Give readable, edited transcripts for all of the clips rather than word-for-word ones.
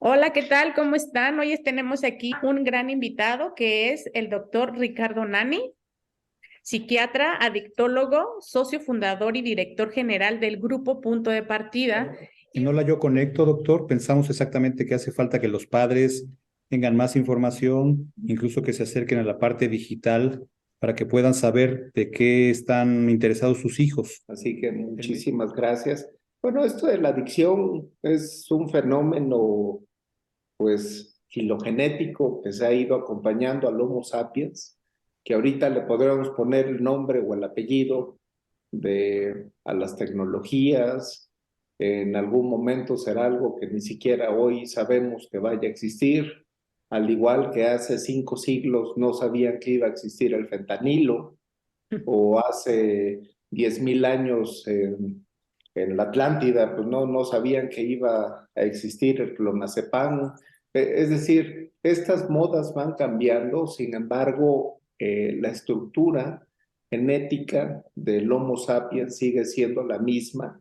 Hola, ¿qué tal? ¿Cómo están? Hoy tenemos aquí un gran invitado que es el doctor Ricardo Nani, psiquiatra, adictólogo, socio fundador y director general del Grupo Punto de Partida. Y no la yo conecto, doctor. Pensamos exactamente que hace falta que los padres tengan más información, incluso que se acerquen a la parte digital para que puedan saber de qué están interesados sus hijos. Así que muchísimas gracias. Bueno, esto de la adicción es un fenómeno, pues, filogenético que se ha ido acompañando al Homo sapiens, que ahorita le podríamos poner el nombre o el apellido a las tecnologías. En algún momento será algo que ni siquiera hoy sabemos que vaya a existir, al igual que hace 5 siglos no sabían que iba a existir el fentanilo, o hace 10.000 años en la Atlántida, pues no sabían que iba a existir el clonazepam. Es decir, estas modas van cambiando, sin embargo, la estructura genética del Homo sapiens sigue siendo la misma.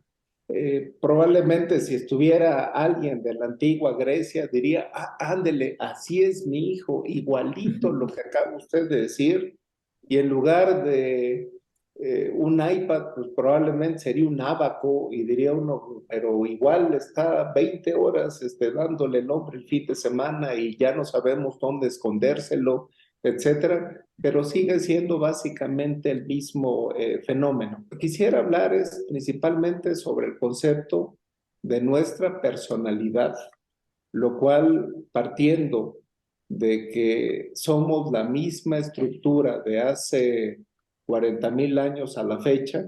Probablemente si estuviera alguien de la antigua Grecia diría, ándele, así es mi hijo, igualito lo que acaba usted de decir, y en lugar de un iPad, pues probablemente sería un abaco, y diría uno, pero igual está 20 horas dándole el nombre el fin de semana y ya no sabemos dónde escondérselo, etcétera, pero sigue siendo básicamente el mismo fenómeno. Quisiera hablar principalmente sobre el concepto de nuestra personalidad, lo cual, partiendo de que somos la misma estructura de hace 40.000 años a la fecha,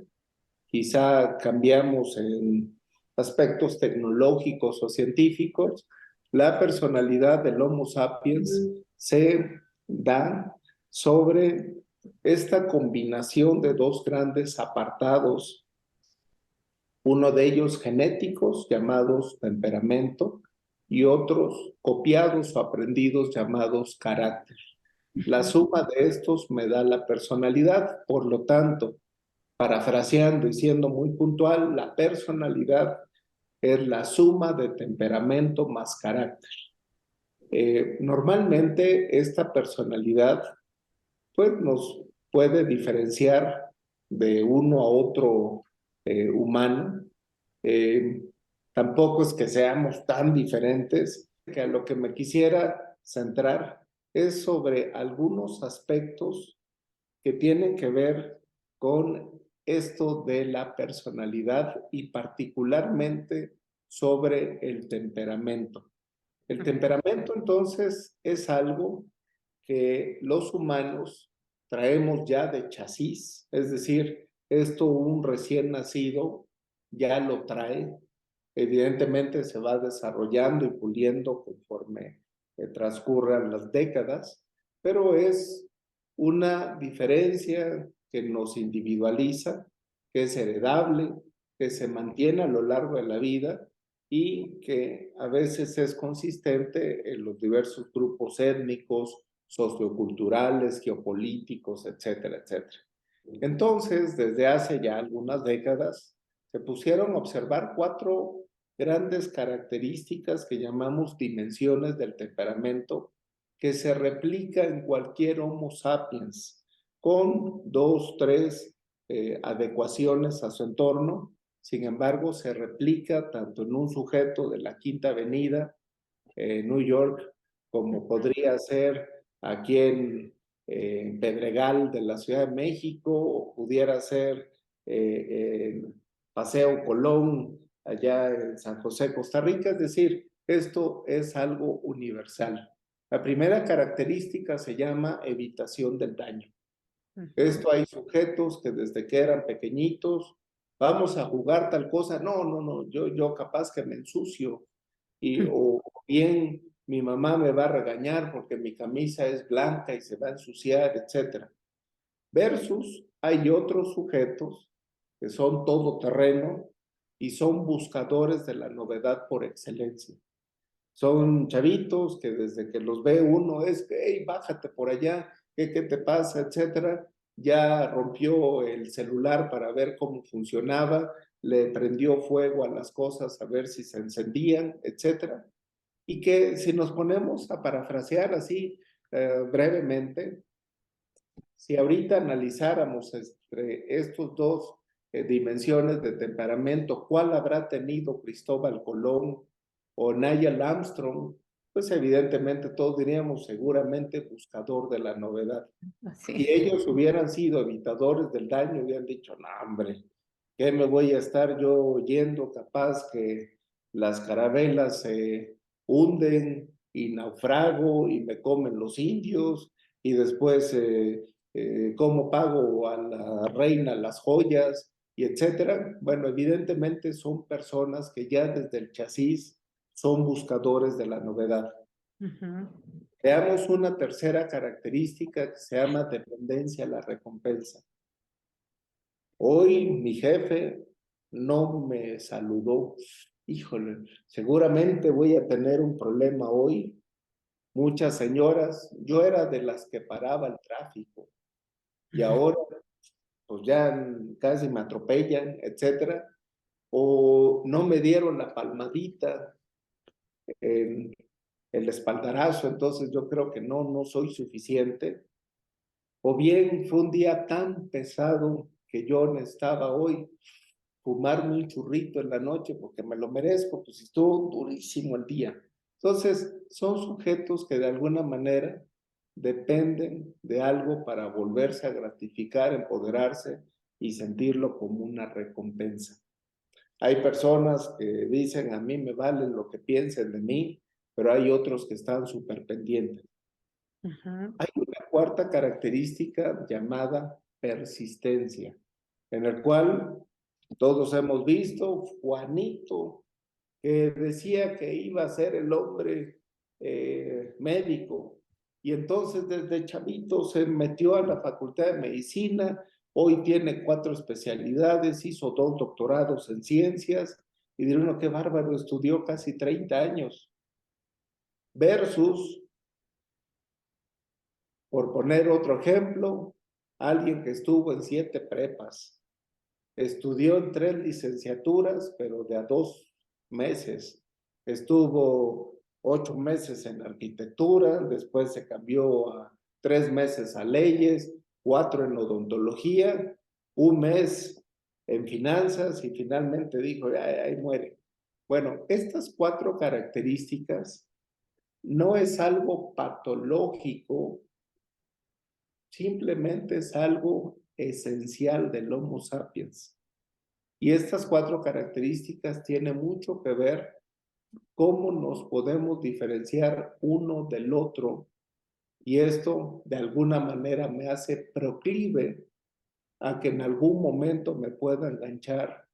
quizá cambiamos en aspectos tecnológicos o científicos, la personalidad del Homo sapiens se da sobre esta combinación de dos grandes apartados, uno de ellos genéticos llamados temperamento y otros copiados o aprendidos llamados carácter. La suma de estos me da la personalidad. Por lo tanto, parafraseando y siendo muy puntual, la personalidad es la suma de temperamento más carácter. Normalmente esta personalidad pues, nos puede diferenciar de uno a otro humano. Eh, Tampoco es que seamos tan diferentes, que a lo que me quisiera centrar es sobre algunos aspectos que tienen que ver con esto de la personalidad y particularmente sobre el temperamento. El temperamento entonces es algo que los humanos traemos ya de chasis, es decir, esto un recién nacido ya lo trae. Evidentemente se va desarrollando y puliendo conforme transcurran las décadas, pero es una diferencia que nos individualiza, que es heredable, que se mantiene a lo largo de la vida y que a veces es consistente en los diversos grupos étnicos, socioculturales, geopolíticos, etcétera, etcétera. Entonces, desde hace ya algunas décadas, se pusieron a observar 4 grandes características que llamamos dimensiones del temperamento, que se replica en cualquier Homo sapiens, con 2, 3 adecuaciones a su entorno. Sin embargo, se replica tanto en un sujeto de la Quinta Avenida, New York, como podría ser aquí en Pedregal de la Ciudad de México, o pudiera ser en Paseo Colón, allá en San José, Costa Rica. Es decir, esto es algo universal. La primera característica se llama evitación del daño. Esto hay sujetos que desde que eran pequeñitos, vamos a jugar tal cosa, no, yo capaz que me ensucio, o bien mi mamá me va a regañar porque mi camisa es blanca y se va a ensuciar, etc. Versus hay otros sujetos que son todoterreno y son buscadores de la novedad por excelencia. Son chavitos que desde que los ve uno es que, hey, bájate por allá, ¿qué te pasa?, etcétera. Ya rompió el celular para ver cómo funcionaba, le prendió fuego a las cosas a ver si se encendían, etcétera. Y que si nos ponemos a parafrasear así brevemente, si ahorita analizáramos entre estos dos dimensiones de temperamento, ¿cuál habrá tenido Cristóbal Colón o Neil Armstrong? Pues evidentemente todos diríamos seguramente buscador de la novedad. Si Así. ellos hubieran sido evitadores del daño, hubieran dicho, no, hombre, ¿qué me voy a estar yo oyendo? Capaz que las carabelas se hunden y naufrago y me comen los indios y después cómo pago a la reina las joyas y etcétera. Bueno, evidentemente son personas que ya desde el chasis son buscadores de la novedad. Veamos una tercera característica que se llama dependencia a la recompensa. Hoy mi jefe no me saludó. Híjole, seguramente voy a tener un problema hoy. Muchas señoras, yo era de las que paraba el tráfico y ahora pues ya casi me atropellan, etcétera. O no me dieron la palmadita en el espaldarazo, entonces yo creo que no soy suficiente. O bien fue un día tan pesado que yo necesitaba hoy fumarme un churrito en la noche porque me lo merezco, pues estuvo durísimo el día. Entonces, son sujetos que de alguna manera dependen de algo para volverse a gratificar, empoderarse y sentirlo como una recompensa. Hay personas que dicen, a mí me vale lo que piensen de mí, pero hay otros que están súper pendientes. Hay una cuarta característica llamada persistencia, en el cual todos hemos visto Juanito, que decía que iba a ser el hombre médico, y entonces desde chavito se metió a la Facultad de Medicina, hoy tiene 4 especialidades, hizo 2 doctorados en ciencias, y dirán, uno, qué bárbaro, estudió casi 30 años, versus, por poner otro ejemplo, alguien que estuvo en 7 prepas, estudió en 3 licenciaturas, pero de a 2 meses. Estuvo 8 meses en arquitectura, después se cambió a 3 meses a leyes, 4 en odontología, 1 mes en finanzas y finalmente dijo, ahí muere. Bueno, estas 4 características no es algo patológico, simplemente es algo esencial del Homo sapiens. Y estas 4 características tienen mucho que ver cómo nos podemos diferenciar uno del otro. Y esto de alguna manera me hace proclive a que en algún momento me pueda enganchar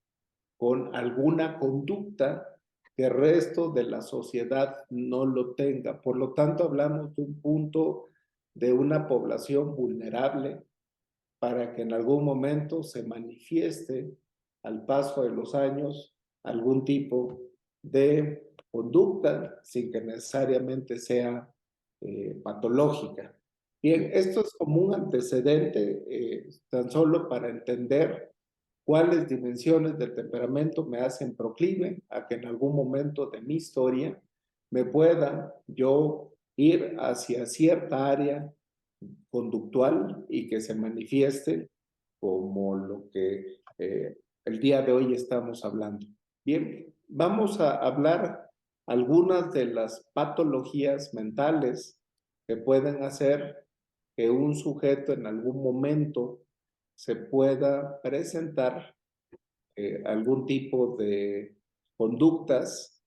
con alguna conducta que el resto de la sociedad no lo tenga. Por lo tanto, hablamos de un punto de una población vulnerable para que en algún momento se manifieste al paso de los años algún tipo de conducta sin que necesariamente sea patológica. Bien, esto es como un antecedente tan solo para entender cuáles dimensiones del temperamento me hacen proclive a que en algún momento de mi historia me pueda yo ir hacia cierta área conductual y que se manifieste como lo que el día de hoy estamos hablando. Bien, vamos a hablar algunas de las patologías mentales que pueden hacer que un sujeto en algún momento se pueda presentar algún tipo de conductas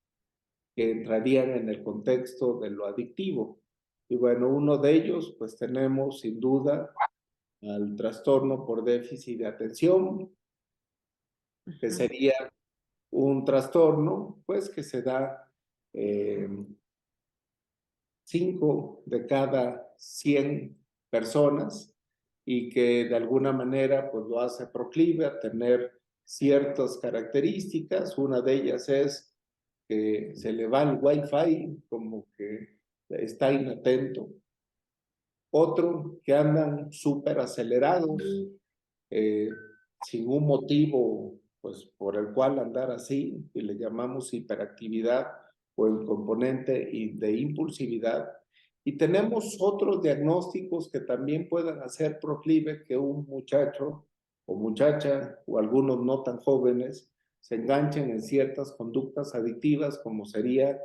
que entrarían en el contexto de lo adictivo. Y bueno, uno de ellos, pues tenemos sin duda al trastorno por déficit de atención, que sería un trastorno, pues que se da 5 de cada 100 personas y que de alguna manera pues lo hace proclive a tener ciertas características. Una de ellas es que se le va el wifi, como que está inatento. Otro, que andan súper acelerados, sin un motivo pues por el cual andar así, y le llamamos hiperactividad o el componente de impulsividad. Y tenemos otros diagnósticos que también puedan hacer proclive que un muchacho o muchacha, o algunos no tan jóvenes, se enganchen en ciertas conductas adictivas como sería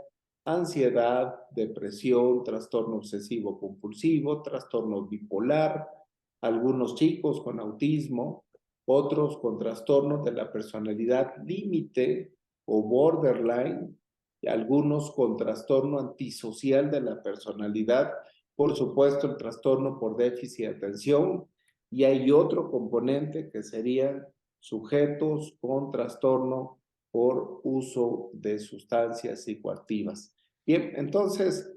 ansiedad, depresión, trastorno obsesivo compulsivo, trastorno bipolar, algunos chicos con autismo, otros con trastornos de la personalidad límite o borderline, y algunos con trastorno antisocial de la personalidad, por supuesto el trastorno por déficit de atención, y hay otro componente que serían sujetos con trastorno por uso de sustancias psicoactivas. Bien, entonces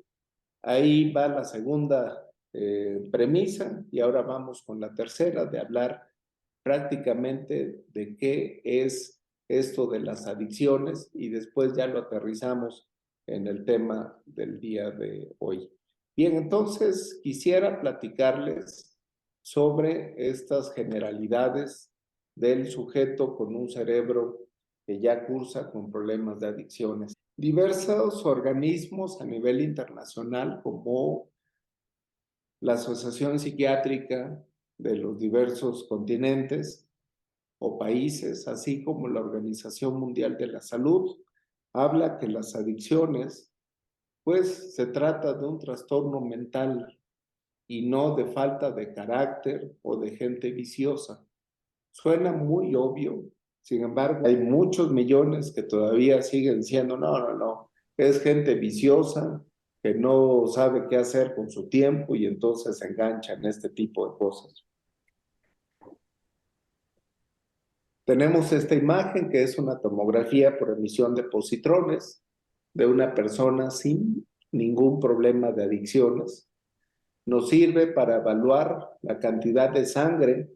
ahí va la segunda premisa, y ahora vamos con la tercera, de hablar prácticamente de qué es esto de las adicciones, y después ya lo aterrizamos en el tema del día de hoy. Bien, entonces quisiera platicarles sobre estas generalidades del sujeto con un cerebro que ya cursa con problemas de adicciones. Diversos organismos a nivel internacional, como la Asociación Psiquiátrica de los diversos continentes o países, así como la Organización Mundial de la Salud, habla que las adicciones, pues se trata de un trastorno mental y no de falta de carácter o de gente viciosa. Suena muy obvio, sin embargo, hay muchos millones que todavía siguen siendo, no, es gente viciosa que no sabe qué hacer con su tiempo y entonces se engancha en este tipo de cosas. Tenemos esta imagen que es una tomografía por emisión de positrones de una persona sin ningún problema de adicciones. Nos sirve para evaluar la cantidad de sangre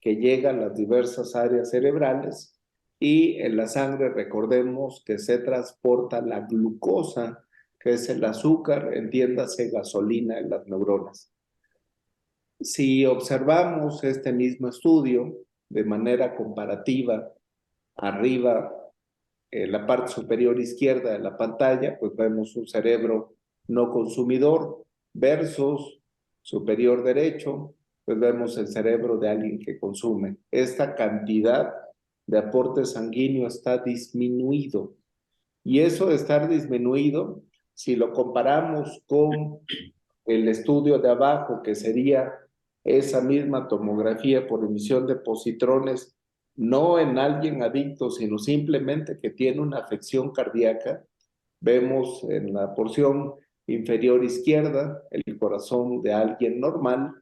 que llega a las diversas áreas cerebrales, y en la sangre recordemos que se transporta la glucosa, que es el azúcar, entiéndase gasolina en las neuronas. Si observamos este mismo estudio de manera comparativa, arriba, en la parte superior izquierda de la pantalla, pues vemos un cerebro no consumidor versus superior derecho, pues vemos el cerebro de alguien que consume. Esta cantidad de aporte sanguíneo está disminuido. Y eso de estar disminuido, si lo comparamos con el estudio de abajo, que sería esa misma tomografía por emisión de positrones, no en alguien adicto, sino simplemente que tiene una afección cardíaca, vemos en la porción inferior izquierda el corazón de alguien normal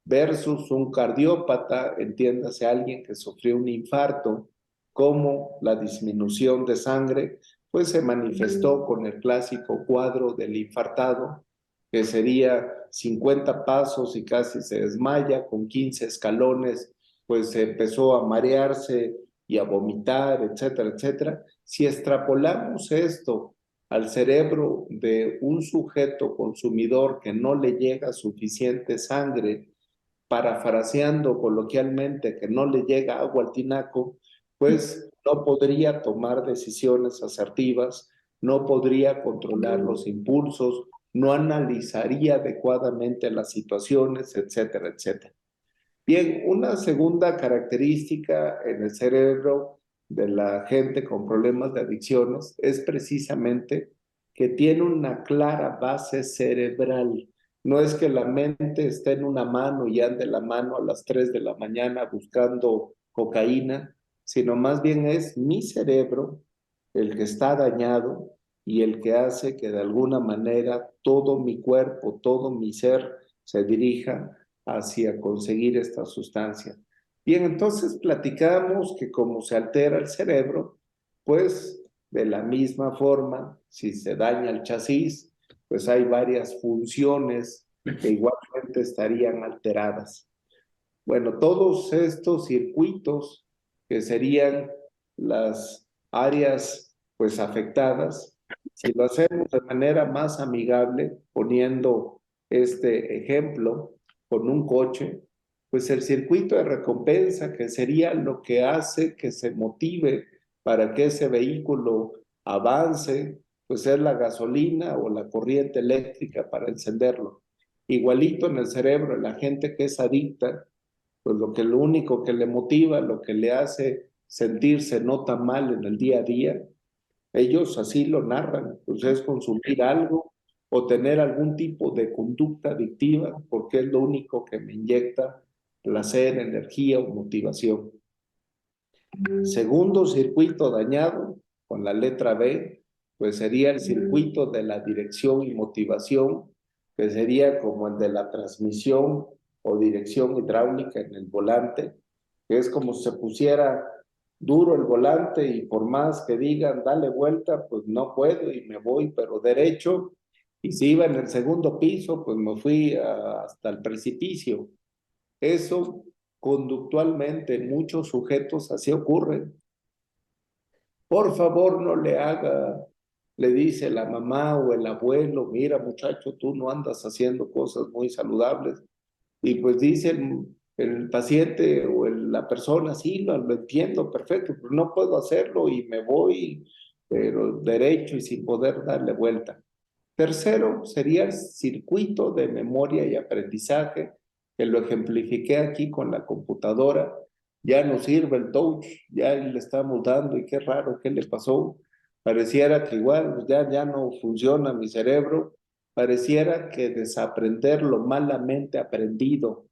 versus un cardiópata, entiéndase alguien que sufrió un infarto, como la disminución de sangre pues se manifestó con el clásico cuadro del infartado, que sería 50 pasos y casi se desmaya, con 15 escalones pues empezó a marearse y a vomitar, etcétera, etcétera. Si extrapolamos esto al cerebro de un sujeto consumidor que no le llega suficiente sangre, parafraseando coloquialmente que no le llega agua al tinaco, pues no podría tomar decisiones asertivas, no podría controlar los impulsos, no analizaría adecuadamente las situaciones, etcétera, etcétera. Bien, una segunda característica en el cerebro de la gente con problemas de adicciones es precisamente que tiene una clara base cerebral. No es que la mente esté en una mano y ande la mano a las 3 de la mañana buscando cocaína, sino más bien es mi cerebro el que está dañado y el que hace que de alguna manera todo mi cuerpo, todo mi ser se dirija hacia conseguir esta sustancia. Bien, entonces platicamos que como se altera el cerebro, pues de la misma forma, si se daña el chasis, pues hay varias funciones que igualmente estarían alteradas. Bueno, todos estos circuitos que serían las áreas pues afectadas, si lo hacemos de manera más amigable, poniendo este ejemplo con un coche, pues el circuito de recompensa, que sería lo que hace que se motive para que ese vehículo avance, pues es la gasolina o la corriente eléctrica para encenderlo. Igualito en el cerebro, la gente que es adicta, pues lo único que le motiva, lo que le hace sentirse no tan mal en el día a día, ellos así lo narran, pues es consumir algo o tener algún tipo de conducta adictiva, porque es lo único que me inyecta placer, energía o motivación. Segundo circuito dañado, con la letra B, pues sería el circuito de la dirección y motivación, que sería como el de la transmisión o dirección hidráulica en el volante, que es como si se pusiera duro el volante y por más que digan dale vuelta, pues no puedo y me voy, pero derecho. Y si iba en el segundo piso, pues me fui hasta el precipicio. Eso conductualmente en muchos sujetos así ocurre. Por favor, no le haga, le dice la mamá o el abuelo, mira muchacho, tú no andas haciendo cosas muy saludables. Y pues dice el paciente o la persona, sí, lo entiendo, perfecto, pero no puedo hacerlo y me voy, pero derecho y sin poder darle vuelta. Tercero sería el circuito de memoria y aprendizaje, que lo ejemplifiqué aquí con la computadora. Ya no sirve el touch, ya le estamos dando y qué raro, ¿qué le pasó? Pareciera que igual ya no funciona mi cerebro, pareciera que desaprender lo malamente aprendido,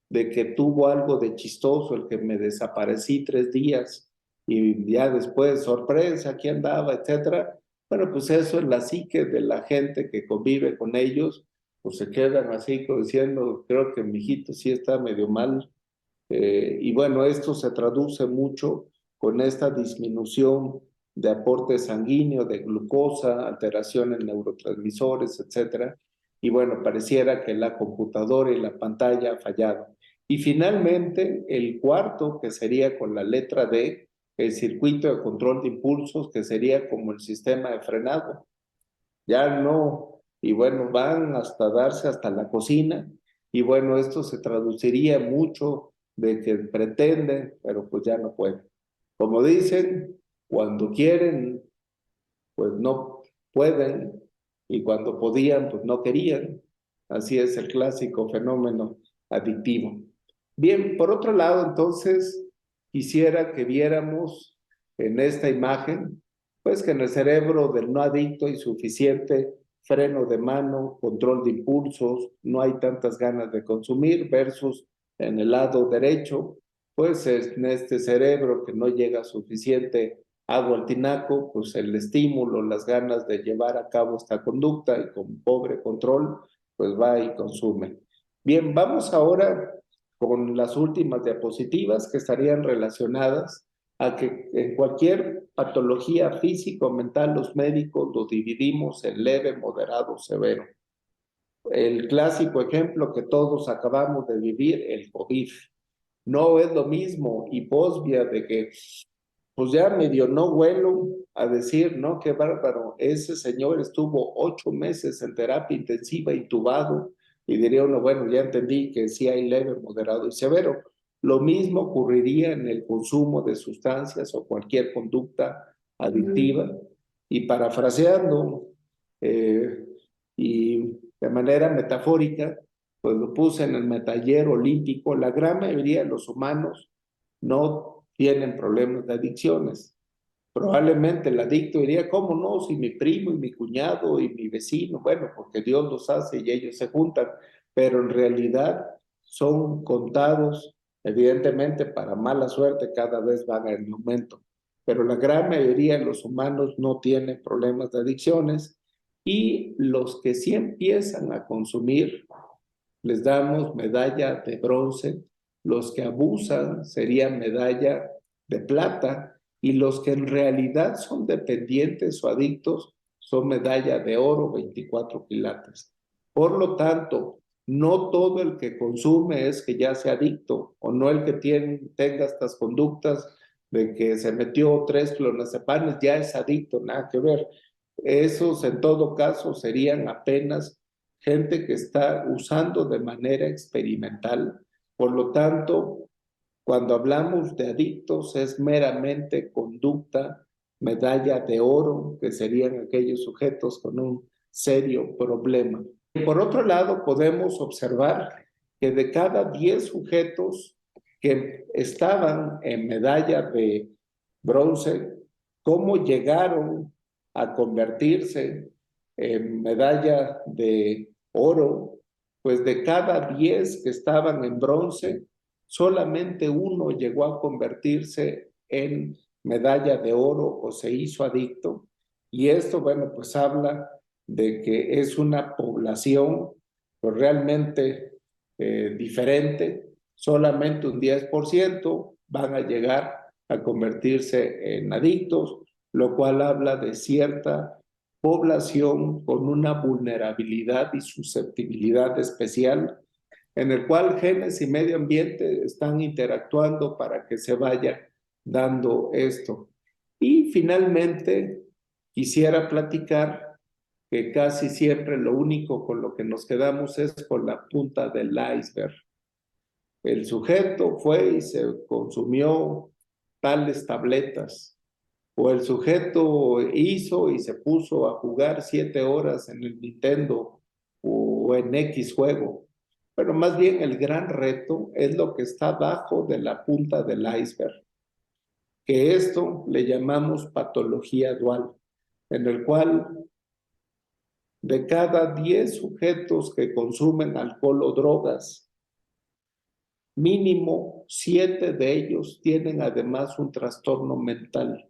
de que tuvo algo de chistoso el que me desaparecí 3 días y ya después, sorpresa, aquí andaba, etcétera. Bueno, pues eso es la psique de la gente que convive con ellos, pues se quedan así como diciendo, creo que mi hijito sí está medio mal. Y bueno, esto se traduce mucho con esta disminución de aporte sanguíneo, de glucosa, alteración en neurotransmisores, etcétera. Y bueno, pareciera que la computadora y la pantalla ha fallado. Y finalmente, el cuarto, que sería con la letra D, el circuito de control de impulsos, que sería como el sistema de frenado. Ya no, y bueno, van hasta darse hasta la cocina, y bueno, esto se traduciría mucho de que pretenden, pero pues ya no pueden. Como dicen, cuando quieren, pues no pueden, y cuando podían, pues no querían. Así es el clásico fenómeno adictivo. Bien, por otro lado, entonces, quisiera que viéramos en esta imagen, pues que en el cerebro del no adicto hay suficiente freno de mano, control de impulsos, no hay tantas ganas de consumir, versus en el lado derecho, pues en este cerebro que no llega suficiente agua al tinaco, pues el estímulo, las ganas de llevar a cabo esta conducta y con pobre control, pues va y consume. Bien, vamos ahora con las últimas diapositivas que estarían relacionadas a que en cualquier patología física o mental los médicos lo dividimos en leve, moderado, severo. El clásico ejemplo que todos acabamos de vivir, el COVID. No es lo mismo hiposvia de que pues ya medio no huelo a decir, no, qué bárbaro, ese señor estuvo 8 meses en terapia intensiva, intubado, y diría uno, bueno, ya entendí que sí hay leve, moderado y severo. Lo mismo ocurriría en el consumo de sustancias o cualquier conducta adictiva. Y parafraseando, y de manera metafórica, pues lo puse en el medallero olímpico, la gran mayoría de los humanos no tienen problemas de adicciones. Probablemente el adicto diría, ¿cómo no? Si mi primo y mi cuñado y mi vecino, bueno, porque Dios los hace y ellos se juntan, pero en realidad son contados, evidentemente para mala suerte cada vez van en aumento, pero la gran mayoría de los humanos no tienen problemas de adicciones y los que sí empiezan a consumir les damos medalla de bronce, los que abusan serían medalla de plata y los que en realidad son dependientes o adictos son medalla de oro, 24 quilates. Por lo tanto, no todo el que consume es que ya sea adicto o no el que tenga estas conductas de que se metió 3 clonazepam ya es adicto, nada que ver. Esos en todo caso serían apenas gente que está usando de manera experimental. Por lo tanto, cuando hablamos de adictos es meramente conducta medalla de oro, que serían aquellos sujetos con un serio problema. Por otro lado, podemos observar que de cada 10 sujetos que estaban en medalla de bronce, cómo llegaron a convertirse en medalla de oro, pues de cada 10 que estaban en bronce, solamente uno llegó a convertirse en medalla de oro o se hizo adicto. Y esto, bueno, pues habla de que es una población pues, realmente diferente. Solamente un 10% van a llegar a convertirse en adictos, lo cual habla de cierta población con una vulnerabilidad y susceptibilidad especial, en el cual genes y medio ambiente están interactuando para que se vaya dando esto. Y finalmente, quisiera platicar que casi siempre lo único con lo que nos quedamos es con la punta del iceberg. El sujeto fue y se consumió tales tabletas, o el sujeto hizo y se puso a jugar 7 horas en el Nintendo o en X juego. Pero más bien el gran reto es lo que está abajo de la punta del iceberg, que esto le llamamos patología dual, en el cual de cada 10 sujetos que consumen alcohol o drogas, mínimo 7 de ellos tienen además un trastorno mental.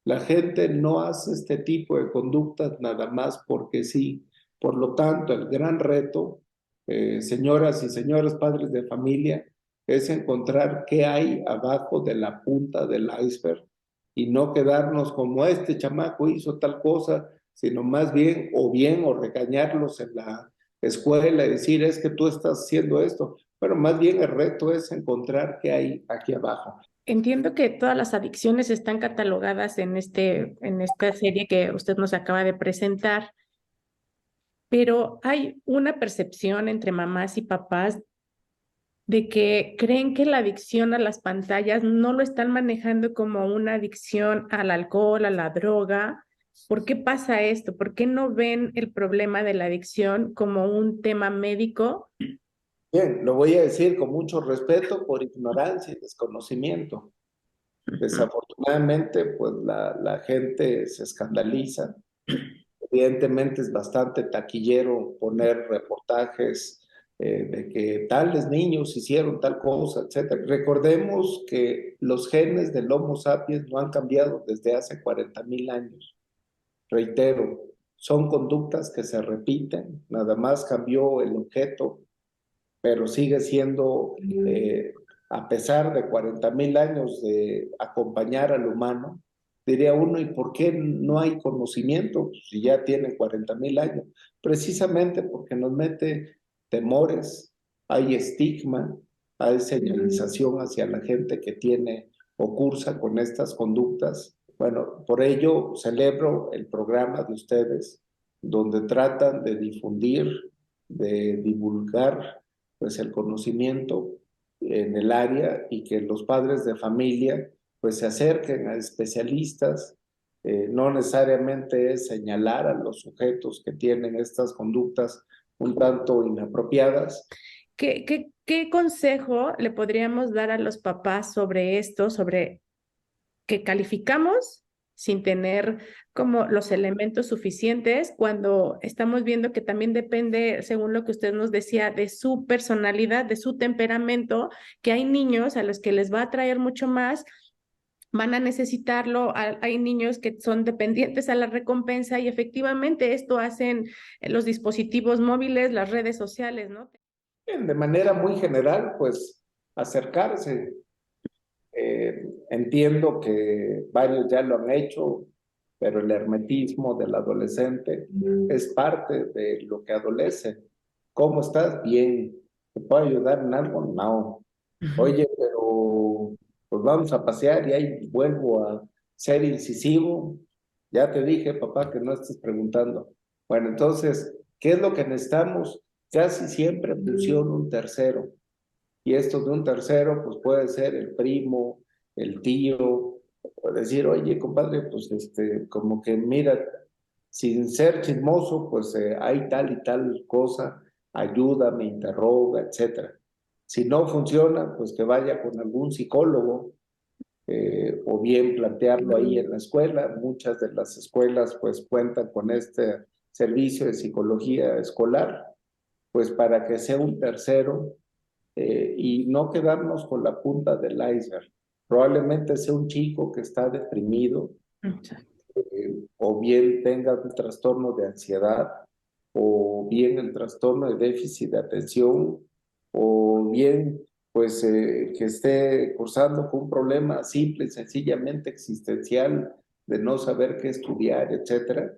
La gente no hace este tipo de conductas nada más porque sí. Por lo tanto, el gran reto, señoras y señores padres de familia, es encontrar qué hay abajo de la punta del iceberg y no quedarnos como este chamaco hizo tal cosa, sino más bien o regañarlos en la escuela y decir es que tú estás haciendo esto, pero más bien el reto es encontrar qué hay aquí abajo. Entiendo que todas las adicciones están catalogadas en esta serie que usted nos acaba de presentar, pero hay una percepción entre mamás y papás de que creen que la adicción a las pantallas no lo están manejando como una adicción al alcohol, a la droga. ¿Por qué pasa esto? ¿Por qué no ven el problema de la adicción como un tema médico? Bien, lo voy a decir con mucho respeto por ignorancia y desconocimiento. Desafortunadamente, pues la gente se escandaliza. Evidentemente es bastante taquillero poner reportajes de que tales niños hicieron tal cosa, etc. Recordemos que los genes del Homo sapiens no han cambiado desde hace 40,000 años. Reitero, son conductas que se repiten, nada más cambió el objeto, pero sigue siendo, a pesar de 40,000 años de acompañar al humano, diría uno, ¿y por qué no hay conocimiento si ya tiene 40,000 años? Precisamente porque nos mete temores, hay estigma, hay señalización hacia la gente que tiene o cursa con estas conductas. Bueno, por ello celebro el programa de ustedes, donde tratan de difundir, de divulgar pues el conocimiento en el área y que los padres de familia pues se acerquen a especialistas. No necesariamente es señalar a los sujetos que tienen estas conductas un tanto inapropiadas. ¿Qué consejo le podríamos dar a los papás sobre esto, sobre que calificamos sin tener como los elementos suficientes cuando estamos viendo que también depende, según lo que usted nos decía, de su personalidad, de su temperamento, que hay niños a los que les va a atraer mucho más, van a necesitarlo, hay niños que son dependientes a la recompensa y efectivamente esto hacen los dispositivos móviles, las redes sociales, ¿no? De manera muy general, pues acercarse. Entiendo que varios ya lo han hecho, pero el hermetismo del adolescente es parte de lo que adolece. ¿Cómo estás? Bien. ¿Te puedo ayudar en algo? No. Oye, pero pues vamos a pasear y ahí vuelvo a ser incisivo. Ya te dije, papá, que no estés preguntando. Bueno, entonces, ¿qué es lo que necesitamos? Casi siempre funciona un tercero. Y esto de un tercero, pues puede ser el primo, el tío, O decir, oye, compadre, pues como que mira, sin ser chismoso, pues hay tal y tal cosa, ayúdame, interroga, etcétera. Si no funciona, pues que vaya con algún psicólogo, o bien plantearlo ahí en la escuela. Muchas de las escuelas pues cuentan con este servicio de psicología escolar, pues para que sea un tercero, y no quedarnos con la punta del iceberg. Probablemente sea un chico que está deprimido, o bien tenga un trastorno de ansiedad, o bien el trastorno de déficit de atención, o bien pues que esté cursando con un problema simple y sencillamente existencial de no saber qué estudiar, etcétera.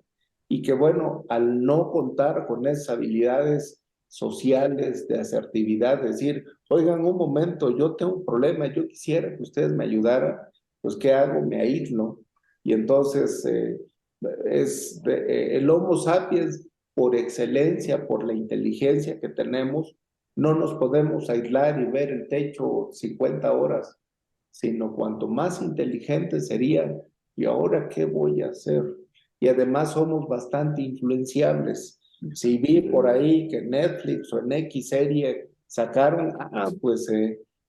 Y que bueno, al no contar con esas habilidades sociales de asertividad, decir, oigan, un momento, yo tengo un problema, yo quisiera que ustedes me ayudaran, pues ¿qué hago? Me aíslo. Y entonces el Homo sapiens, por excelencia, por la inteligencia que tenemos, no nos podemos aislar y ver el techo 50 horas, sino cuanto más inteligentes serían, ¿y ahora qué voy a hacer? Y además somos bastante influenciables. Si vi por ahí que Netflix o en X serie sacaron, pues,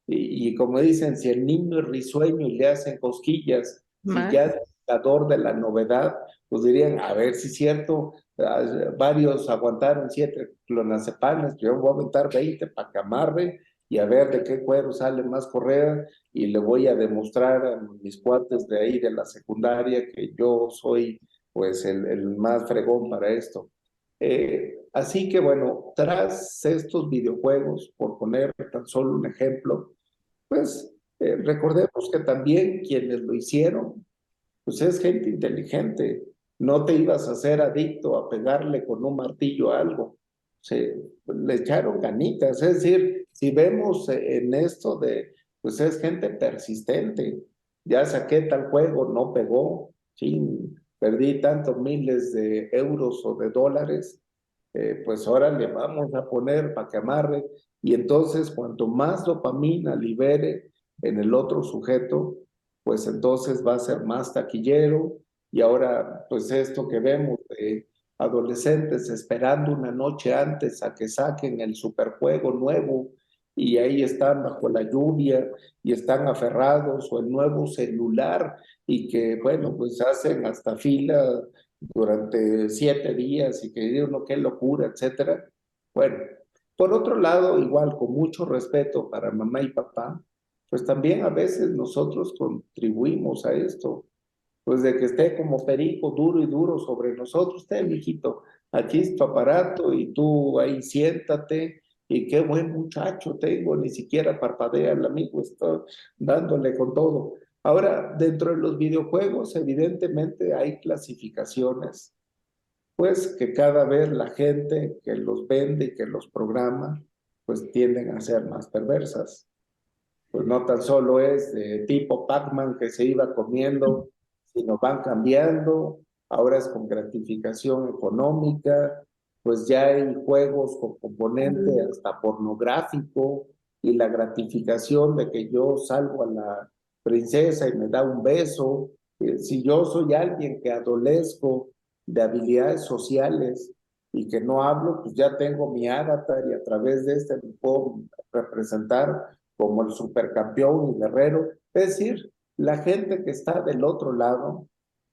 y como dicen, si el niño es risueño y le hacen cosquillas, si Más. ya es buscador de la novedad, pues dirían, a ver si es cierto, varios aguantaron 7 clonazepams, yo voy a aventar 20 para que amarre y a ver de qué cuero sale más correa, y le voy a demostrar a mis cuates de ahí de la secundaria que yo soy pues el más fregón para esto. Así que bueno, tras estos videojuegos, por poner tan solo un ejemplo, pues recordemos que también quienes lo hicieron, pues es gente inteligente. No te ibas a hacer adicto a pegarle con un martillo a algo. Le echaron ganitas. Es decir, si vemos en esto de, pues es gente persistente. Ya saqué tal juego, no pegó. Sí, perdí tantos miles de euros o de dólares. Pues ahora le vamos a poner para que amarre. Y entonces, cuanto más dopamina libere en el otro sujeto, pues entonces va a ser más taquillero. Y ahora, pues esto que vemos de adolescentes esperando una noche antes a que saquen el superjuego nuevo, y ahí están bajo la lluvia y están aferrados, o el nuevo celular, y que bueno, pues hacen hasta fila durante 7 días y que uno qué locura, etcétera. Bueno, por otro lado, igual con mucho respeto para mamá y papá, pues también a veces nosotros contribuimos a esto, pues de que esté como perico duro y duro sobre nosotros. Ten, mijito, aquí es tu aparato y tú ahí siéntate, y qué buen muchacho tengo, ni siquiera parpadea el amigo, está dándole con todo. Ahora, dentro de los videojuegos, evidentemente hay clasificaciones, pues que cada vez la gente que los vende y que los programa, pues tienden a ser más perversas. Pues no tan solo es de tipo Pac-Man que se iba comiendo, sino van cambiando, ahora es con gratificación económica, pues ya hay juegos con componente hasta pornográfico, y la gratificación de que yo salgo a la princesa y me da un beso. Si yo soy alguien que adolezco de habilidades sociales y que no hablo, pues ya tengo mi avatar, y a través de este me puedo representar como el supercampeón y guerrero. Es decir, la gente que está del otro lado,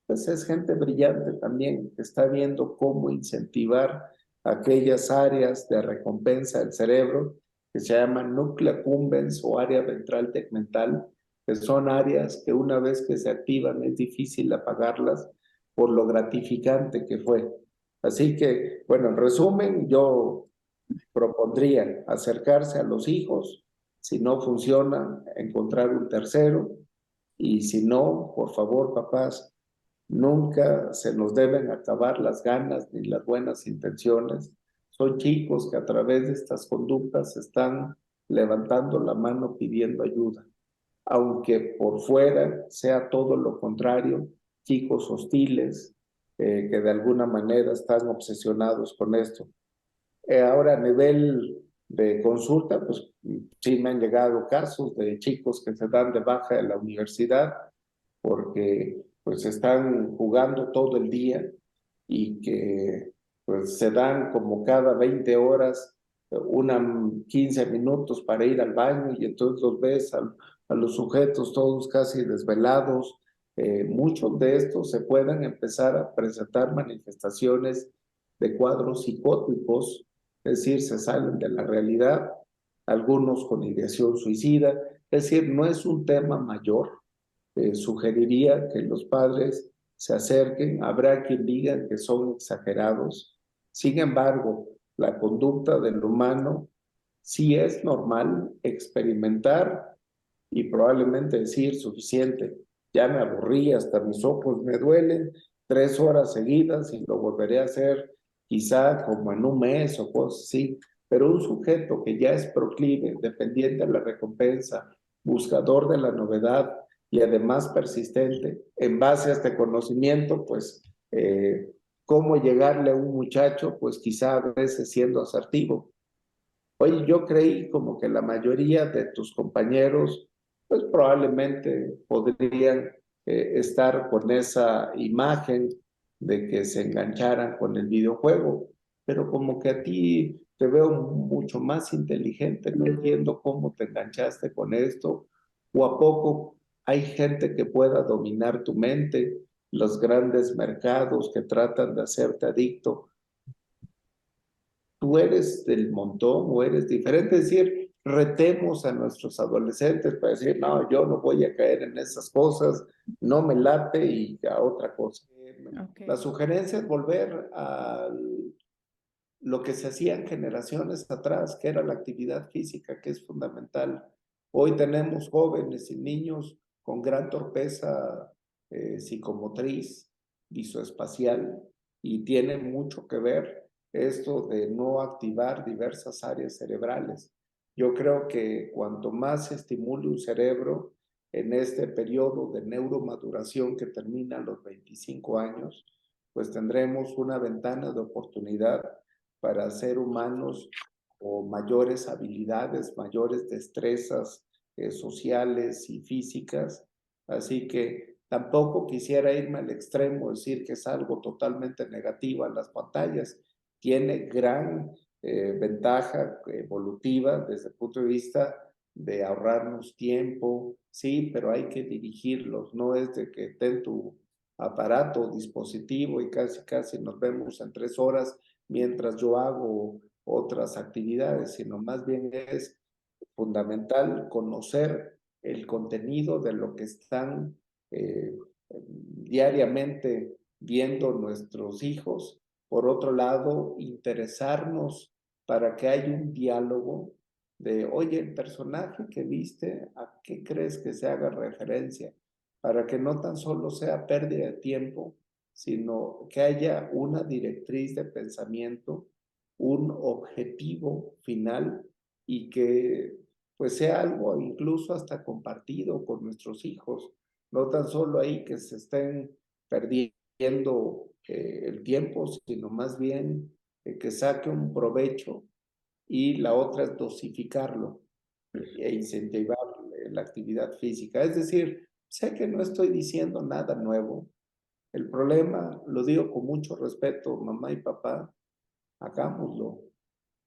pues es gente brillante también, que está viendo cómo incentivar aquellas áreas de recompensa del cerebro que se llaman núcleo accumbens o área ventral tegmental, que son áreas que una vez que se activan es difícil apagarlas por lo gratificante que fue. Así que, bueno, en resumen, yo propondría acercarse a los hijos. Si no funciona, encontrar un tercero. Y si no, por favor, papás, nunca se nos deben acabar las ganas ni las buenas intenciones. Son chicos que a través de estas conductas están levantando la mano pidiendo ayuda, aunque por fuera sea todo lo contrario, chicos hostiles, que de alguna manera están obsesionados con esto. Ahora, a nivel de consulta, pues sí me han llegado casos de chicos que se dan de baja de la universidad, porque pues están jugando todo el día y que pues se dan como cada 20 horas, 15 minutos para ir al baño y entonces los ves a los sujetos todos casi desvelados. Muchos de estos se pueden empezar a presentar manifestaciones de cuadros psicóticos, es decir, se salen de la realidad, algunos con ideación suicida, es decir, no es un tema mayor. Sugeriría que los padres se acerquen, habrá quien diga que son exagerados. Sin embargo, la conducta del humano sí es normal experimentar y probablemente decir suficiente, ya me aburrí, hasta mis ojos me duelen 3 horas seguidas y lo volveré a hacer quizá como en un mes o cosas así. Pero un sujeto que ya es proclive, dependiente de la recompensa, buscador de la novedad y además persistente, en base a este conocimiento, pues, cómo llegarle a un muchacho, pues quizá a veces siendo asertivo. Oye, yo creí como que la mayoría de tus compañeros, pues probablemente podrían estar con esa imagen de que se engancharan con el videojuego, pero como que a ti te veo mucho más inteligente, no entiendo cómo te enganchaste con esto, o a poco hay gente que pueda dominar tu mente, los grandes mercados que tratan de hacerte adicto. ¿Tú eres del montón o eres diferente? Es decir, retemos a nuestros adolescentes para decir, no, yo no voy a caer en esas cosas, no me late y a otra cosa. La sugerencia es volver a lo que se hacían generaciones atrás, que era la actividad física, que es fundamental. Hoy tenemos jóvenes y niños con gran torpeza psicomotriz, visoespacial, y tiene mucho que ver esto de no activar diversas áreas cerebrales. Yo creo que cuanto más se estimule un cerebro en este periodo de neuromaduración que termina a los 25 años, pues tendremos una ventana de oportunidad para ser humanos o mayores habilidades, mayores destrezas sociales y físicas. Así que tampoco quisiera irme al extremo, decir que es algo totalmente negativo en las pantallas. Tiene gran ventaja evolutiva desde el punto de vista de ahorrarnos tiempo, sí, pero hay que dirigirlos, no es de que ten tu aparato, dispositivo y casi nos vemos en 3 horas mientras yo hago otras actividades, sino más bien es fundamental conocer el contenido de lo que están diariamente viendo nuestros hijos. Por otro lado, interesarnos para que haya un diálogo de, oye, el personaje que viste, ¿a qué crees que se haga referencia? Para que no tan solo sea pérdida de tiempo, sino que haya una directriz de pensamiento, un objetivo final y que pues sea algo incluso hasta compartido con nuestros hijos, no tan solo ahí que se estén perdiendo el tiempo, sino más bien que saque un provecho y la otra es dosificarlo e incentivar la actividad física. Es decir, sé que no estoy diciendo nada nuevo. El problema, lo digo con mucho respeto, mamá y papá, hagámoslo,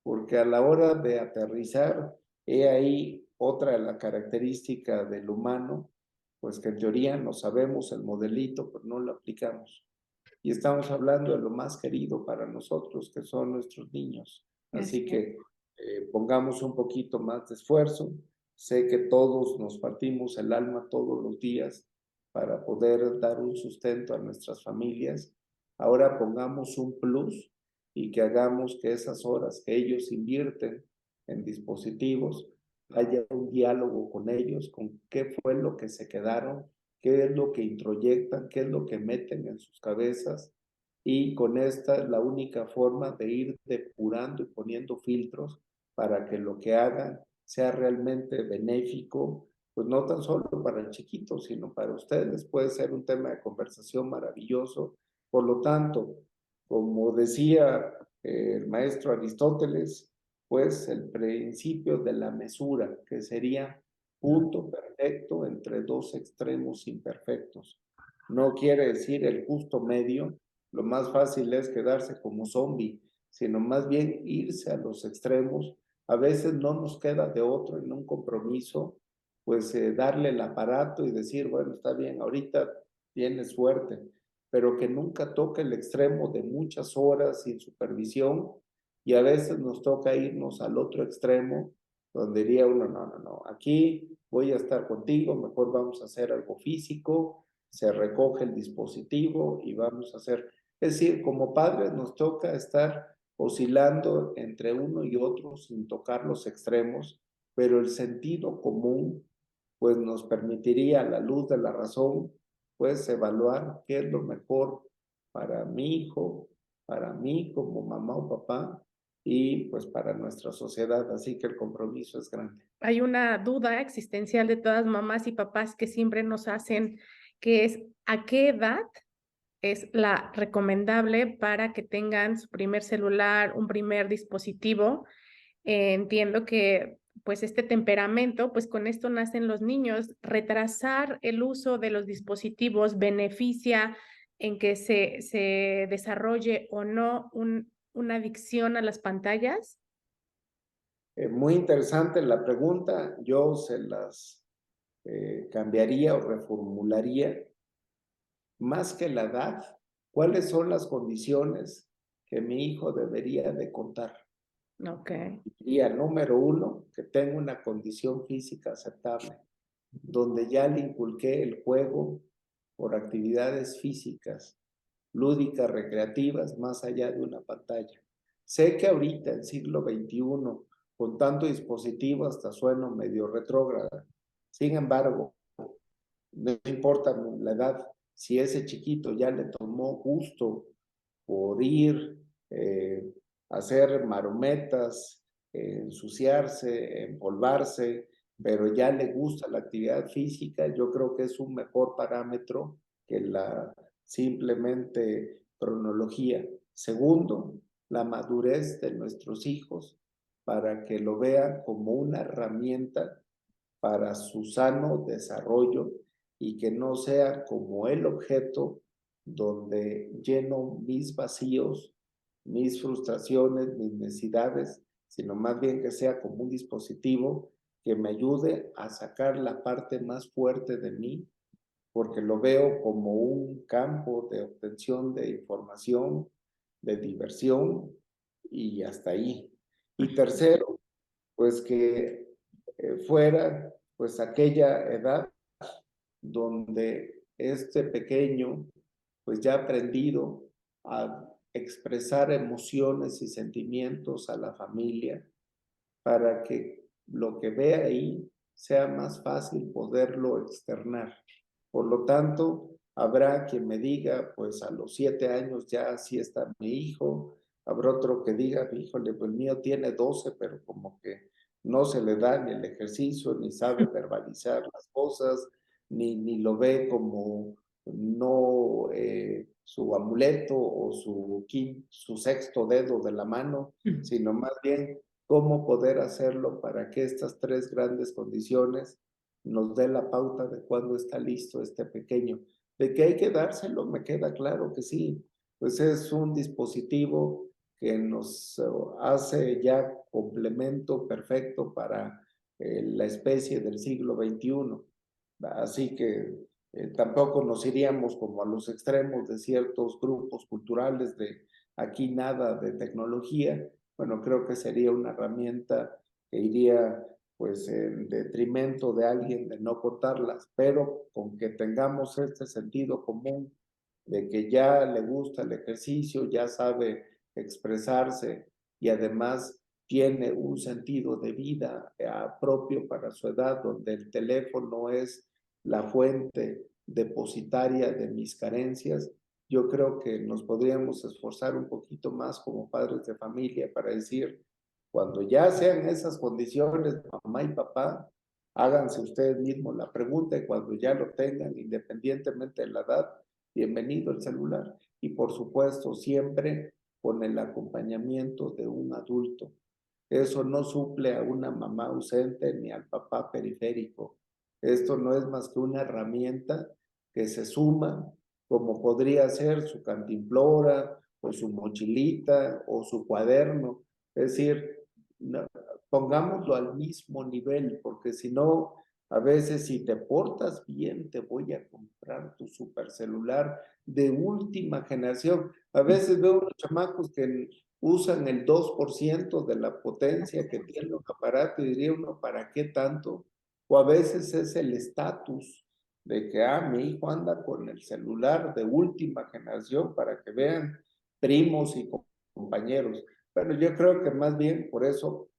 porque a la hora de aterrizar, he ahí otra de las características del humano, pues que en teoría no sabemos el modelito, pero no lo aplicamos. Y estamos hablando de lo más querido para nosotros, que son nuestros niños. Así que pongamos un poquito más de esfuerzo. Sé que todos nos partimos el alma todos los días para poder dar un sustento a nuestras familias. Ahora pongamos un plus y que hagamos que esas horas que ellos invierten en dispositivos, haya un diálogo con ellos, con qué fue lo que se quedaron, qué es lo que introyectan, qué es lo que meten en sus cabezas, y con esta es la única forma de ir depurando y poniendo filtros para que lo que hagan sea realmente benéfico, pues no tan solo para el chiquito, sino para ustedes. Puede ser un tema de conversación maravilloso. Por lo tanto, como decía el maestro Aristóteles, pues el principio de la mesura, que sería punto perfecto entre dos extremos imperfectos. No quiere decir el justo medio, lo más fácil es quedarse como zombie, sino más bien irse a los extremos. A veces no nos queda de otro en un compromiso, pues darle el aparato y decir, bueno, está bien, ahorita tienes suerte, pero que nunca toque el extremo de muchas horas sin supervisión, y a veces nos toca irnos al otro extremo, donde diría uno, no, aquí voy a estar contigo, mejor vamos a hacer algo físico, se recoge el dispositivo y vamos a hacer, es decir, como padres nos toca estar oscilando entre uno y otro sin tocar los extremos, pero el sentido común pues nos permitiría a la luz de la razón pues evaluar qué es lo mejor para mi hijo, para mí como mamá o papá y pues para nuestra sociedad, así que el compromiso es grande. Hay una duda existencial de todas mamás y papás que siempre nos hacen, que es ¿a qué edad es la recomendable para que tengan su primer celular, un primer dispositivo? Entiendo que pues este temperamento, pues con esto nacen los niños. Retrasar el uso de los dispositivos beneficia en que se desarrolle o no una adicción a las pantallas. Muy interesante la pregunta, yo se las cambiaría o reformularía. Más que la edad, ¿cuáles son las condiciones que mi hijo debería de contar? Ok. Diría, número uno, que tenga una condición física aceptable, donde ya le inculqué el juego por actividades físicas, lúdicas, recreativas, más allá de una pantalla. Sé que ahorita, en siglo XXI, con tanto dispositivo, hasta sueno medio retrógrada. Sin embargo, no importa la edad, si ese chiquito ya le tomó gusto por ir, hacer marometas, ensuciarse, empolvarse, pero ya le gusta la actividad física, yo creo que es un mejor parámetro que la simplemente cronología. Segundo, la madurez de nuestros hijos para que lo vean como una herramienta para su sano desarrollo y que no sea como el objeto donde lleno mis vacíos, mis frustraciones, mis necesidades, sino más bien que sea como un dispositivo que me ayude a sacar la parte más fuerte de mí, porque lo veo como un campo de obtención de información, de diversión y hasta ahí. Y tercero, pues que fuera pues aquella edad donde este pequeño pues ya ha aprendido a expresar emociones y sentimientos a la familia para que lo que ve ahí sea más fácil poderlo externar. Por lo tanto, habrá quien me diga, pues a los 7 años ya así está mi hijo, habrá otro que diga, híjole, pues el mío tiene 12, pero como que no se le da ni el ejercicio, ni sabe verbalizar las cosas, ni lo ve como no su amuleto o su sexto dedo de la mano, sino más bien cómo poder hacerlo para que estas tres grandes condiciones nos dé la pauta de cuándo está listo este pequeño. De que hay que dárselo, me queda claro que sí, pues es un dispositivo que nos hace ya complemento perfecto para la especie del siglo XXI. Así que tampoco nos iríamos como a los extremos de ciertos grupos culturales de aquí nada de tecnología. Bueno, creo que sería una herramienta que iría pues en detrimento de alguien de no contarlas, pero con que tengamos este sentido común de que ya le gusta el ejercicio, ya sabe expresarse y además tiene un sentido de vida propio para su edad, donde el teléfono es la fuente depositaria de mis carencias. Yo creo que nos podríamos esforzar un poquito más como padres de familia para decir, cuando ya sean esas condiciones, mamá y papá, háganse ustedes mismos la pregunta y cuando ya lo tengan, independientemente de la edad, bienvenido el celular. Y por supuesto, siempre con el acompañamiento de un adulto. Eso no suple a una mamá ausente ni al papá periférico. Esto no es más que una herramienta que se suma, como podría ser su cantimplora o su mochilita o su cuaderno. Es decir, no, pongámoslo al mismo nivel, porque si no, a veces si te portas bien, te voy a comprar tu supercelular de última generación. A veces veo unos chamacos que usan el 2% de la potencia que tiene un aparato y diría uno, ¿para qué tanto? O a veces es el estatus de que, mi hijo anda con el celular de última generación para que vean primos y compañeros. Bueno, yo creo que más bien por eso,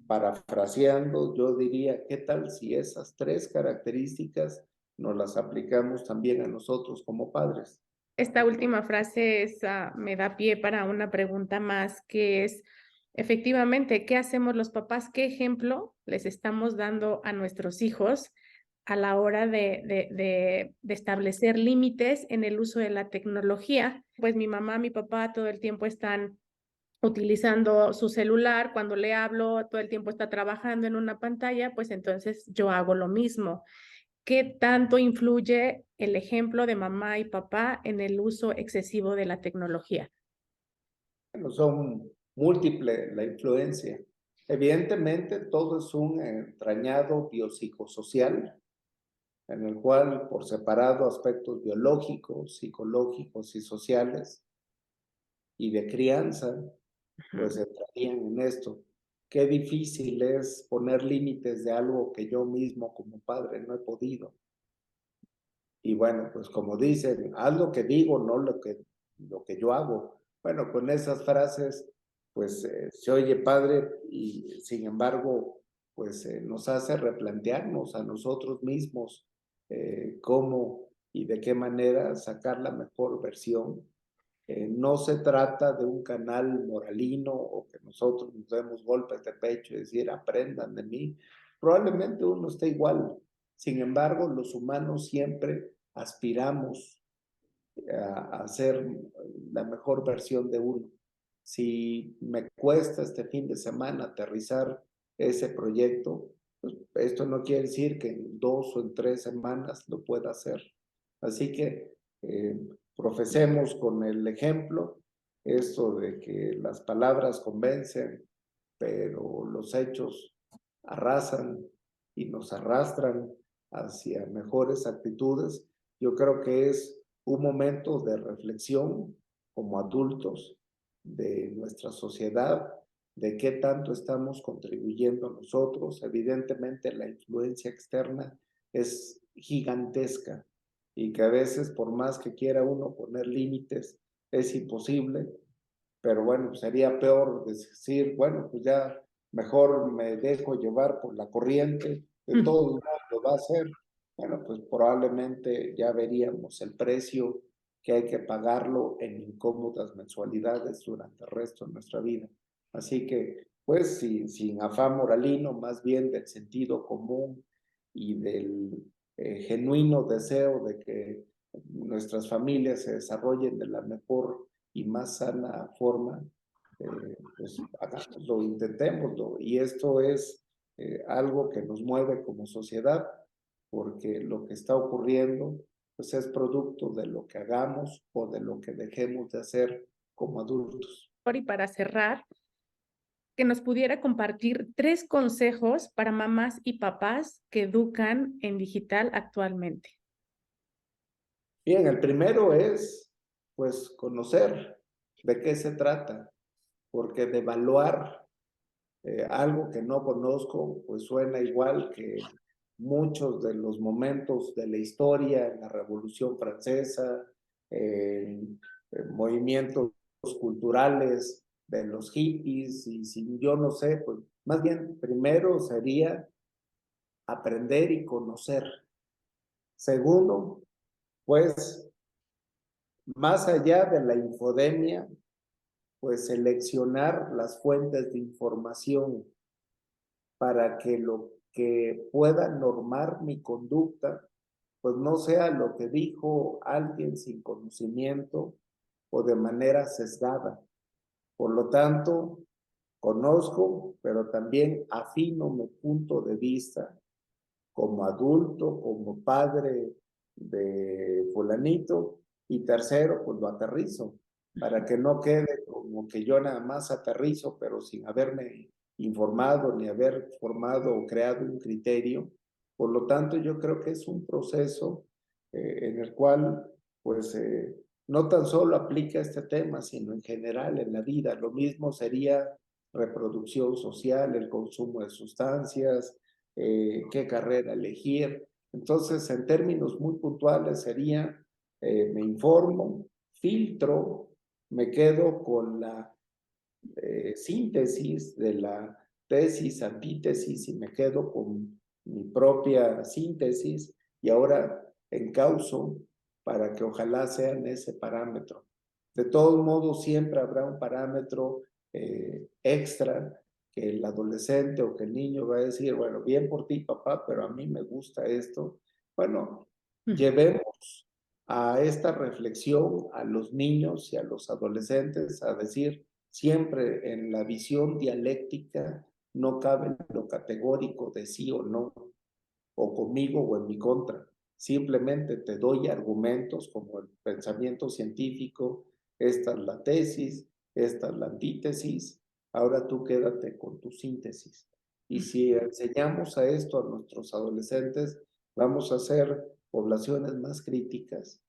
parafraseando, yo diría, ¿qué tal si esas tres características nos las aplicamos también a nosotros como padres? Esta última frase me da pie para una pregunta más, que es, efectivamente, ¿qué hacemos los papás? ¿Qué ejemplo les estamos dando a nuestros hijos a la hora de establecer límites en el uso de la tecnología? Pues mi mamá, mi papá todo el tiempo están utilizando su celular, cuando le hablo, todo el tiempo está trabajando en una pantalla, pues entonces yo hago lo mismo. ¿Qué tanto influye el ejemplo de mamá y papá en el uso excesivo de la tecnología? Bueno, son múltiples la influencia. Evidentemente, todo es un entrañado biopsicosocial, en el cual, por separado, aspectos biológicos, psicológicos y sociales y de crianza, pues entrarían en esto. Qué difícil es poner límites de algo que yo mismo como padre no he podido. Y bueno, pues como dicen, haz lo que digo, no lo que yo hago. Bueno, con esas frases, pues se oye padre y sin embargo, pues nos hace replantearnos a nosotros mismos cómo y de qué manera sacar la mejor versión. No se trata de un canal moralino o que nosotros nos demos golpes de pecho y decir, aprendan de mí. Probablemente uno esté igual. Sin embargo, los humanos siempre aspiramos a ser la mejor versión de uno. Si me cuesta este fin de semana aterrizar ese proyecto, pues esto no quiere decir que en 2 o en 3 semanas lo pueda hacer. Así que profesemos con el ejemplo esto de que las palabras convencen, pero los hechos arrasan y nos arrastran hacia mejores actitudes. Yo creo que es un momento de reflexión como adultos de nuestra sociedad, de qué tanto estamos contribuyendo nosotros. Evidentemente la influencia externa es gigantesca y que a veces por más que quiera uno poner límites es imposible, pero bueno, sería peor decir, bueno, pues ya mejor me dejo llevar por la corriente, de todo lo va a hacer. Bueno, pues probablemente ya veríamos el precio que hay que pagarlo en incómodas mensualidades durante el resto de nuestra vida. Así que, pues, sin afán moralino, más bien del sentido común y del genuino deseo de que nuestras familias se desarrollen de la mejor y más sana forma, pues hagámoslo, intentémoslo. Y esto es algo que nos mueve como sociedad, porque lo que está ocurriendo pues es producto de lo que hagamos o de lo que dejemos de hacer como adultos. Y para cerrar, que nos pudiera compartir 3 consejos para mamás y papás que educan en digital actualmente. Bien, el primero es pues conocer de qué se trata, porque de evaluar algo que no conozco, pues suena igual que muchos de los momentos de la historia, en la Revolución Francesa, movimientos culturales de los hippies, y si yo no sé, pues más bien primero sería aprender y conocer. Segundo, pues más allá de la infodemia, pues seleccionar las fuentes de información para que lo que pueda normar mi conducta, pues no sea lo que dijo alguien sin conocimiento o de manera sesgada. Por lo tanto, conozco, pero también afino mi punto de vista como adulto, como padre de fulanito, y tercero, pues lo aterrizo, para que no quede como que yo nada más aterrizo, pero sin haberme informado ni haber formado o creado un criterio. Por lo tanto, yo creo que es un proceso en el cual, pues, no tan solo aplica este tema, sino en general en la vida. Lo mismo sería reproducción social, el consumo de sustancias, qué carrera elegir. Entonces, en términos muy puntuales sería, me informo, filtro, me quedo con la síntesis de la tesis, antítesis, y me quedo con mi propia síntesis, y ahora encauzo para que ojalá sea en ese parámetro. De todos modos, siempre habrá un parámetro extra que el adolescente o que el niño va a decir, bueno, bien por ti, papá, pero a mí me gusta esto. Bueno, llevemos a esta reflexión a los niños y a los adolescentes a decir, siempre en la visión dialéctica no cabe lo categórico de sí o no, o conmigo o en mi contra. Simplemente te doy argumentos como el pensamiento científico, esta es la tesis, esta es la antítesis, ahora tú quédate con tu síntesis. Y si enseñamos a esto a nuestros adolescentes, vamos a hacer poblaciones más críticas,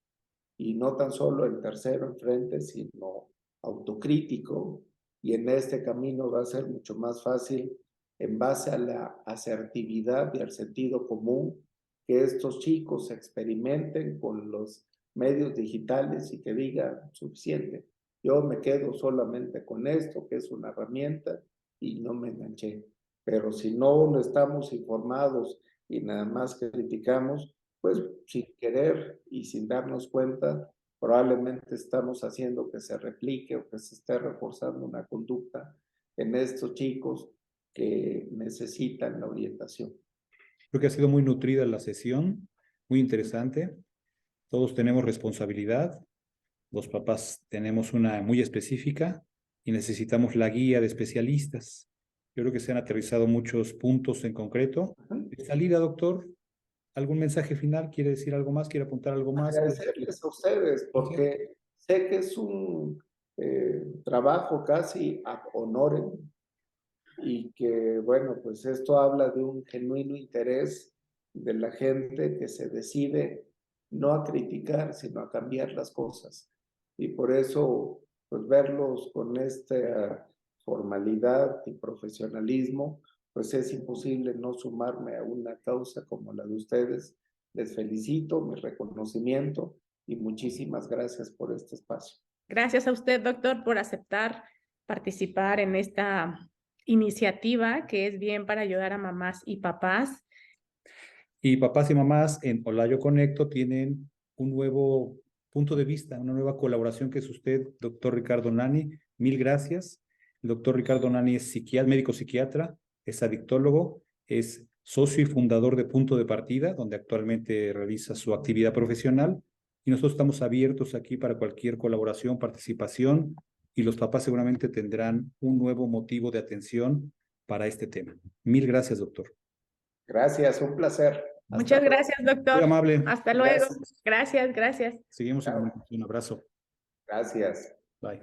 y no tan solo el tercero enfrente, sino autocrítico, y en este camino va a ser mucho más fácil, en base a la asertividad y al sentido común, que estos chicos experimenten con los medios digitales y que digan, suficiente, yo me quedo solamente con esto, que es una herramienta, y no me enganché. Pero si no estamos informados y nada más criticamos, pues sin querer y sin darnos cuenta, probablemente estamos haciendo que se replique o que se esté reforzando una conducta en estos chicos que necesitan la orientación. Creo que ha sido muy nutrida la sesión, muy interesante. Todos tenemos responsabilidad, los papás tenemos una muy específica y necesitamos la guía de especialistas. Yo creo que se han aterrizado muchos puntos en concreto. De salida, doctor, ¿algún mensaje final? ¿Quiere decir algo más? ¿Quiere apuntar algo más? Agradecerles a ustedes, porque sé que es un trabajo casi ad honorem, y que, bueno, pues esto habla de un genuino interés de la gente que se decide no a criticar, sino a cambiar las cosas. Y por eso, pues verlos con esta formalidad y profesionalismo, pues es imposible no sumarme a una causa como la de ustedes. Les felicito, mi reconocimiento, y muchísimas gracias por este espacio. Gracias a usted, doctor, por aceptar participar en esta iniciativa que es bien para ayudar a mamás y papás. Y papás y mamás en Hola Yo Conecto tienen un nuevo punto de vista, una nueva colaboración que es usted, doctor Ricardo Nani. Mil gracias. El doctor Ricardo Nani es médico psiquiatra, es adictólogo, es socio y fundador de Punto de Partida, donde actualmente realiza su actividad profesional. Y nosotros estamos abiertos aquí para cualquier colaboración, participación, y los papás seguramente tendrán un nuevo motivo de atención para este tema. Mil gracias, doctor. Gracias, un placer. Muchas gracias, doctor. Muy amable. Hasta luego. Gracias. Gracias. Seguimos en comunicación. Un abrazo. Gracias. Bye.